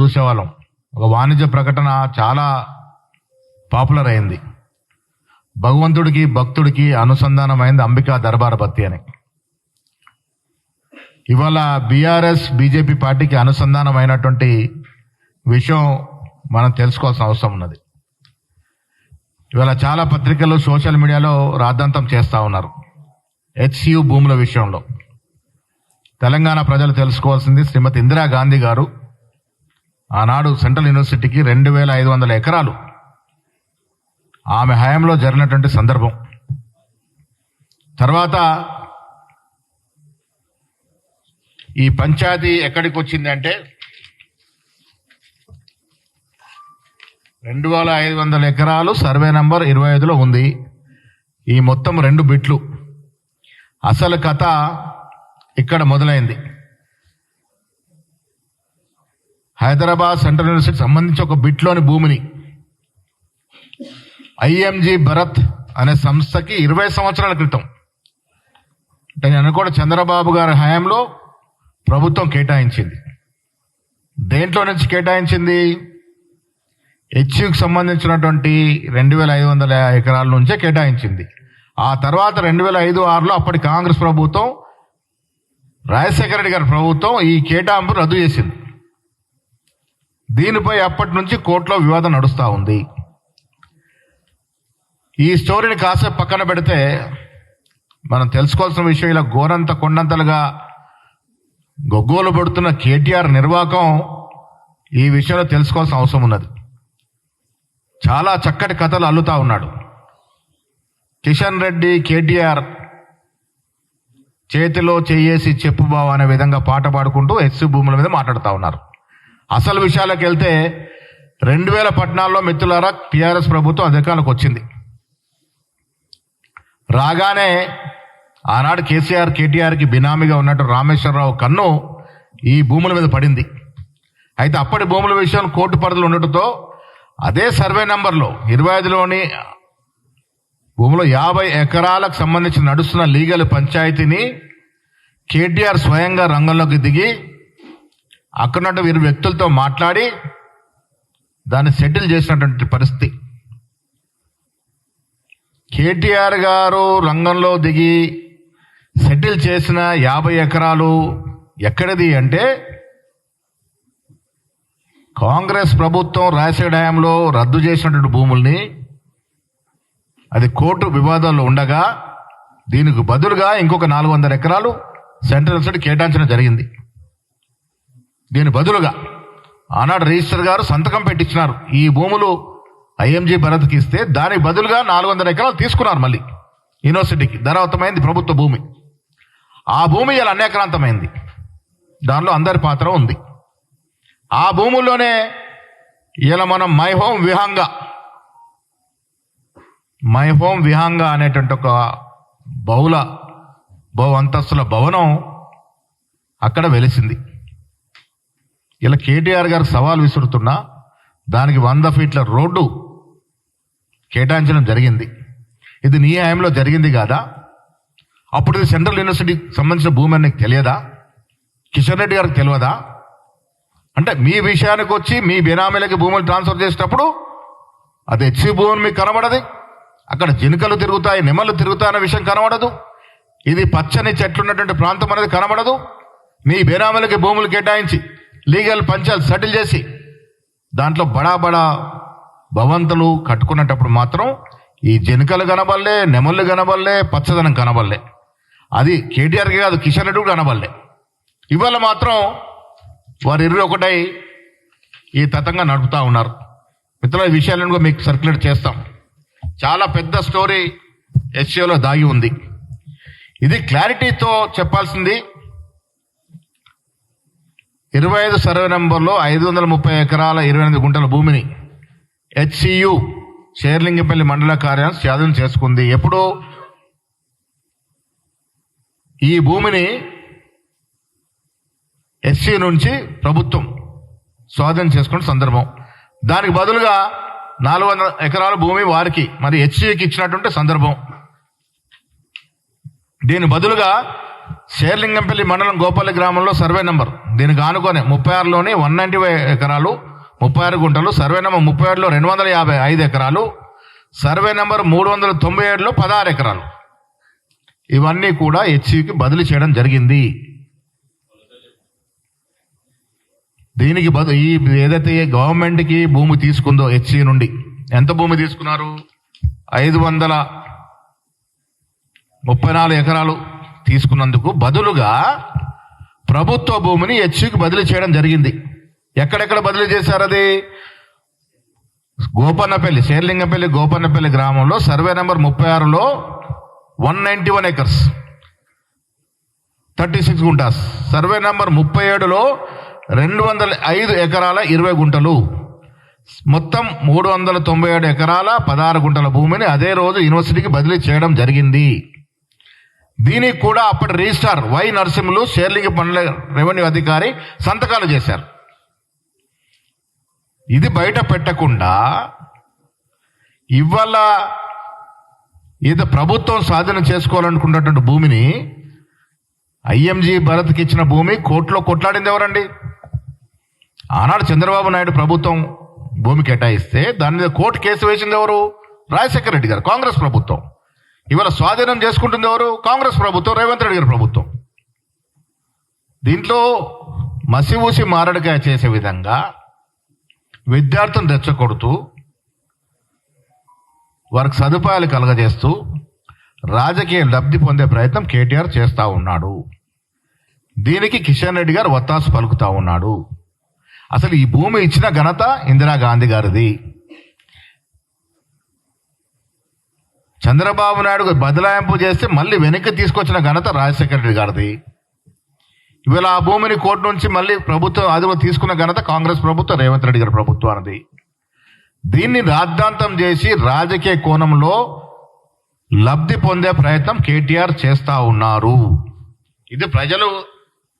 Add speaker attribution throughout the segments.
Speaker 1: చూసేవాళ్ళం. ఒక వాణిజ్య ప్రకటన చాలా పాపులర్ అయింది. భగవంతుడికి భక్తుడికి అనుసంధానమైంది అంబికా దర్బార్ బత్తి అని. ఇవాళ బీఆర్ఎస్ బీజేపీ పార్టీకి అనుసంధానమైనటువంటి విషయం మనం తెలుసుకోవాల్సిన అవసరం ఉన్నది. ఇవాళ చాలా పత్రికలు సోషల్ మీడియాలో రాద్ధాంతం చేస్తూ ఉన్నారు హెచ్సియు భూముల విషయంలో. తెలంగాణ ప్రజలు తెలుసుకోవాల్సింది, శ్రీమతి ఇందిరాగాంధీ గారు ఆనాడు సెంట్రల్ యూనివర్సిటీకి 2500 ఎకరాలు ఆమె హయాంలో జరిగినటువంటి సందర్భం. తర్వాత ఈ పంచాయతీ ఎక్కడికి వచ్చింది అంటే 2500 ఎకరాలు సర్వే నంబర్ 25లో ఉంది. ఈ మొత్తం 2 బిట్లు. అసలు కథ ఇక్కడ మొదలైంది. హైదరాబాద్ సెంట్రల్ యూనివర్సిటీకి సంబంధించి ఒక బిట్లోని భూమిని ఐఎంజీ భరత్ అనే సంస్థకి 20 సంవత్సరాల క్రితం, అంటే నేను అనుకోవడం చంద్రబాబు గారి హయాంలో ప్రభుత్వం కేటాయించింది. దేంట్లో నుంచి కేటాయించింది? హెచ్యుకి సంబంధించినటువంటి 2500 ఎకరాల నుంచే కేటాయించింది. ఆ తర్వాత 2005-06లో అప్పటి కాంగ్రెస్ ప్రభుత్వం, రాజశేఖర రెడ్డి గారి ప్రభుత్వం ఈ కేటాయింపు రద్దు చేసింది. దీనిపై అప్పటి నుంచి కోర్టులో వివాదం నడుస్తూ ఉంది. ఈ స్టోరీని కాసేపు పక్కన పెడితే మనం తెలుసుకోవాల్సిన విషయం, ఇలా గోరంత కొండంతలుగా గొగ్గోలు పడుతున్న కేటీఆర్ నిర్వాకం ఈ విషయంలో తెలుసుకోవాల్సిన అవసరం ఉన్నది. చాలా చక్కటి కథలు అల్లుతా ఉన్నాడు. కిషన్ రెడ్డి కేటీఆర్ చేతిలో చెయ్యేసి చెప్పు బావ అనే విధంగా పాట పాడుకుంటూ హెచ్ భూముల మీద మాట్లాడుతూ ఉన్నారు. అసలు విషయాలకు వెళ్తే 2014లో మిత్రులారా టీఆర్ఎస్ ప్రభుత్వం అధికారంలోకి వచ్చింది. రాగానే ఆనాడు కేసీఆర్ కేటీఆర్కి బినామీగా ఉన్నట్టు రామేశ్వరరావు కన్ను ఈ భూముల మీద పడింది. అయితే అప్పటి భూముల విషయం కోర్టు పరిధిలో ఉండటంతో అదే సర్వే నంబర్లో 25లోని భూమిలో 50 ఎకరాలకు సంబంధించి నడుస్తున్న లీగల్ పంచాయతీని కేటీఆర్ స్వయంగా రంగంలోకి దిగి అక్కడున్న వీరు వ్యక్తులతో మాట్లాడి దాన్ని సెటిల్ చేసినటువంటి పరిస్థితి. కేటీఆర్ గారు రంగంలో దిగి సెటిల్ చేసిన 50 ఎకరాలు ఎక్కడిది అంటే కాంగ్రెస్ ప్రభుత్వం రాజశేఖర హయాంలో రద్దు చేసినటువంటి భూముల్ని, అది కోర్టు వివాదాల్లో ఉండగా దీనికి బదులుగా ఇంకొక 400 ఎకరాలు సెంట్రల్ యూనివర్సిటీ కేటాయించడం జరిగింది. దీని బదులుగా ఆనాడు రిజిస్టర్ గారు సంతకం పెట్టించినారు. ఈ భూములు ఐఎంజీ భరత్కి ఇస్తే దానికి బదులుగా 400 ఎకరాలు తీసుకున్నారు. మళ్ళీ యూనివర్సిటీకి ధనవంతమైంది ప్రభుత్వ భూమి. ఆ భూమి ఇలా అనేకరాంతమైంది. దానిలో అందరి పాత్ర ఉంది. ఆ భూముల్లోనే ఇలా మనం మై హోమ్ విహాంగా అనేటువంటి ఒక బహు అంతస్తుల భవనం అక్కడ వెలిసింది. ఇలా కేటీఆర్ గారు సవాల్ విసురుతున్నా దానికి 100 ఫీట్ల రోడ్డు కేటాయించడం జరిగింది. ఇది నీ హయాంలో జరిగింది కాదా? అప్పుడు ఇది సెంట్రల్ యూనివర్సిటీకి సంబంధించిన భూమి అని నీకు తెలియదా? కిషన్ రెడ్డి గారికి తెలియదా? అంటే మీ విషయానికి వచ్చి మీ బినామీలకి భూములు ట్రాన్స్ఫర్ చేసేటప్పుడు అది హెచ్సి భూమి మీకు కనబడదు. అక్కడ జినుకలు తిరుగుతాయి, నెమలు తిరుగుతాయి అనే విషయం కనబడదు. ఇది పచ్చని చెట్లున్నటువంటి ప్రాంతం అనేది కనబడదు. మీ బినామీలకి భూములు కేటాయించి లీగల్ పంచాయతీ సెటిల్ చేసి దాంట్లో బడా భవంతులు కట్టుకునేటప్పుడు మాత్రం ఈ జెనుకలు కనబడలే, నెమళ్ళు కనబడలే, పచ్చదనం కనబడలే. అది కేటీఆర్కి కాదు, కిషన్ రెడ్డి కూడా కనబడలే. ఇవాళ మాత్రం వారు 21 ఈ తతంగా నడుపుతూ ఉన్నారు. మిత్రుల ఈ విషయాలను కూడా మీకు సర్క్యులేట్ చేస్తాం. చాలా పెద్ద స్టోరీ ఎస్సీలో దాగి ఉంది. ఇది క్లారిటీతో చెప్పాల్సింది. 25 సర్వే నంబర్లో 530 ఎకరాల 28 గుంటల భూమిని హెచ్సియు షేర్లింగపల్లి మండల కార్యాలయం స్వాధీనం చేసుకుంది. ఎప్పుడు ఈ భూమిని ఎస్సీ నుంచి ప్రభుత్వం స్వాధీనం చేసుకున్న సందర్భం. దానికి బదులుగా 400 ఎకరాల భూమి వారికి మరి హెచ్సికి ఇచ్చినటువంటి సందర్భం. దీని బదులుగా శేర్లింగంపల్లి మండలం గోపల్లి గ్రామంలో సర్వే నెంబర్ దీనికి ఆనుకొని 36లోని 190 ఎకరాలు 36 గుంటలు, సర్వే నెంబర్ 37లో 255 ఎకరాలు, సర్వే నెంబర్ 397లో 16 ఎకరాలు ఇవన్నీ కూడా హెచ్సికి బదిలీ చేయడం జరిగింది. దీనికి ఈ ఏదైతే గవర్నమెంట్కి భూమి తీసుకుందో హెచ్సి నుండి ఎంత భూమి తీసుకున్నారు? 534 ఎకరాలు తీసుకున్నందుకు బదులుగా ప్రభుత్వ భూమిని హెచ్సికి బదిలీ చేయడం జరిగింది. ఎక్కడెక్కడ బదిలీ చేశారు? అది గోపన్నపల్లి, శేర్లింగంపల్లి గోపన్నపల్లి గ్రామంలో సర్వే నెంబర్ 36లో 191 ఎకర్స్ 36 గుంటాస్, సర్వే నెంబర్ 37లో 205 ఎకరాల 20 గుంటలు, మొత్తం 397 ఎకరాల 16 గుంటల భూమిని అదే రోజు యూనివర్సిటీకి బదిలీ చేయడం జరిగింది. దీనికి కూడా అప్పటి registrar why Narasimhulu, Serilingampally revenue అధికారి సంతకాలు చేశారు. ఇది బయట పెట్టకుండా ఇవాళ ఏదో ప్రభుత్వం స్వాధీనం చేసుకోవాలనుకున్నటువంటి భూమిని ఐఎంజీ భరత్కి ఇచ్చిన భూమి కోర్టులో కొట్లాడింది ఎవరండి? ఆనాడు చంద్రబాబు నాయుడు ప్రభుత్వం భూమి కేటాయిస్తే దాని మీద కోర్టు కేసు వేసింది ఎవరు? రాజశేఖర రెడ్డి గారు, కాంగ్రెస్ ప్రభుత్వం. ఇవాళ స్వాధీనం చేసుకుంటుంది ఎవరు? కాంగ్రెస్ ప్రభుత్వం, రేవంత్ రెడ్డి గారి ప్రభుత్వం. దీంట్లో మసివూసి మారడికాయ చేసే విధంగా విద్యార్థులను రెచ్చగొడుతూ వారికి సదుపాయాలు కలగజేస్తూ రాజకీయ లబ్ధి పొందే ప్రయత్నం కేటీఆర్ చేస్తూ ఉన్నాడు. దీనికి కిషన్ రెడ్డి గారు వత్తాసు పలుకుతా ఉన్నాడు. అసలు ఈ భూమి ఇచ్చిన ఘనత ఇందిరాగాంధీ గారిది. చంద్రబాబు నాయుడు బదలాయింపు చేస్తే మళ్ళీ వెనక్కి తీసుకొచ్చిన ఘనత రాజశేఖర రెడ్డి గారిది. ఇవాళ ఆ భూమిని కోర్టు నుంచి మళ్ళీ ప్రభుత్వం అదుపు తీసుకున్న ఘనత కాంగ్రెస్ ప్రభుత్వం, రేవంత్ రెడ్డి గారి ప్రభుత్వానికి. దీన్ని రాద్ధాంతం చేసి రాజకీయ కోణంలో లబ్ధి పొందే ప్రయత్నం కేటీఆర్ చేస్తా ఉన్నారు. ఇది ప్రజలు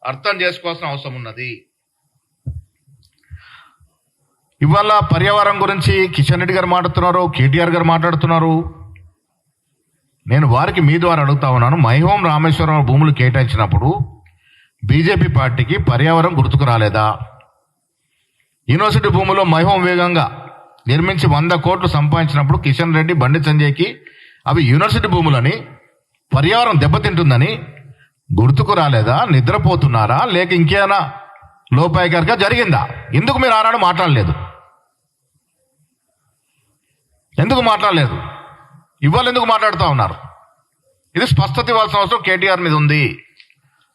Speaker 1: అర్థం చేసుకోవాల్సిన అవసరం ఉన్నది. ఇవాళ పర్యావరణం గురించి కిషన్ రెడ్డి గారు మాట్లాడుతున్నారు, కేటీఆర్ గారు మాట్లాడుతున్నారు. నేను వారికి మీ ద్వారా అడుగుతా ఉన్నాను, మైహోం రామేశ్వరం భూములు కేటాయించినప్పుడు బీజేపీ పార్టీకి పర్యావరణం గుర్తుకు రాలేదా? యూనివర్సిటీ భూములో మైహోం వేగంగా నిర్మించి 100 కోట్లు సంపాదించినప్పుడు కిషన్ రెడ్డి, బండి సంజయ్కి అవి యూనివర్సిటీ భూములని, పర్యావరణం దెబ్బతింటుందని గుర్తుకు రాలేదా? నిద్రపోతున్నారా లేక ఇంకేమైనా లోపాయకారిగా జరిగిందా? ఎందుకు మీరు ఆనాడు మాట్లాడలేదు? ఎందుకు మాట్లాడలేదు? ఇవాళ ఎందుకు మాట్లాడుతూ ఉన్నారు? ఇది స్పష్టత ఇవ్వాల్సిన అవసరం కేటీఆర్ మీద ఉంది.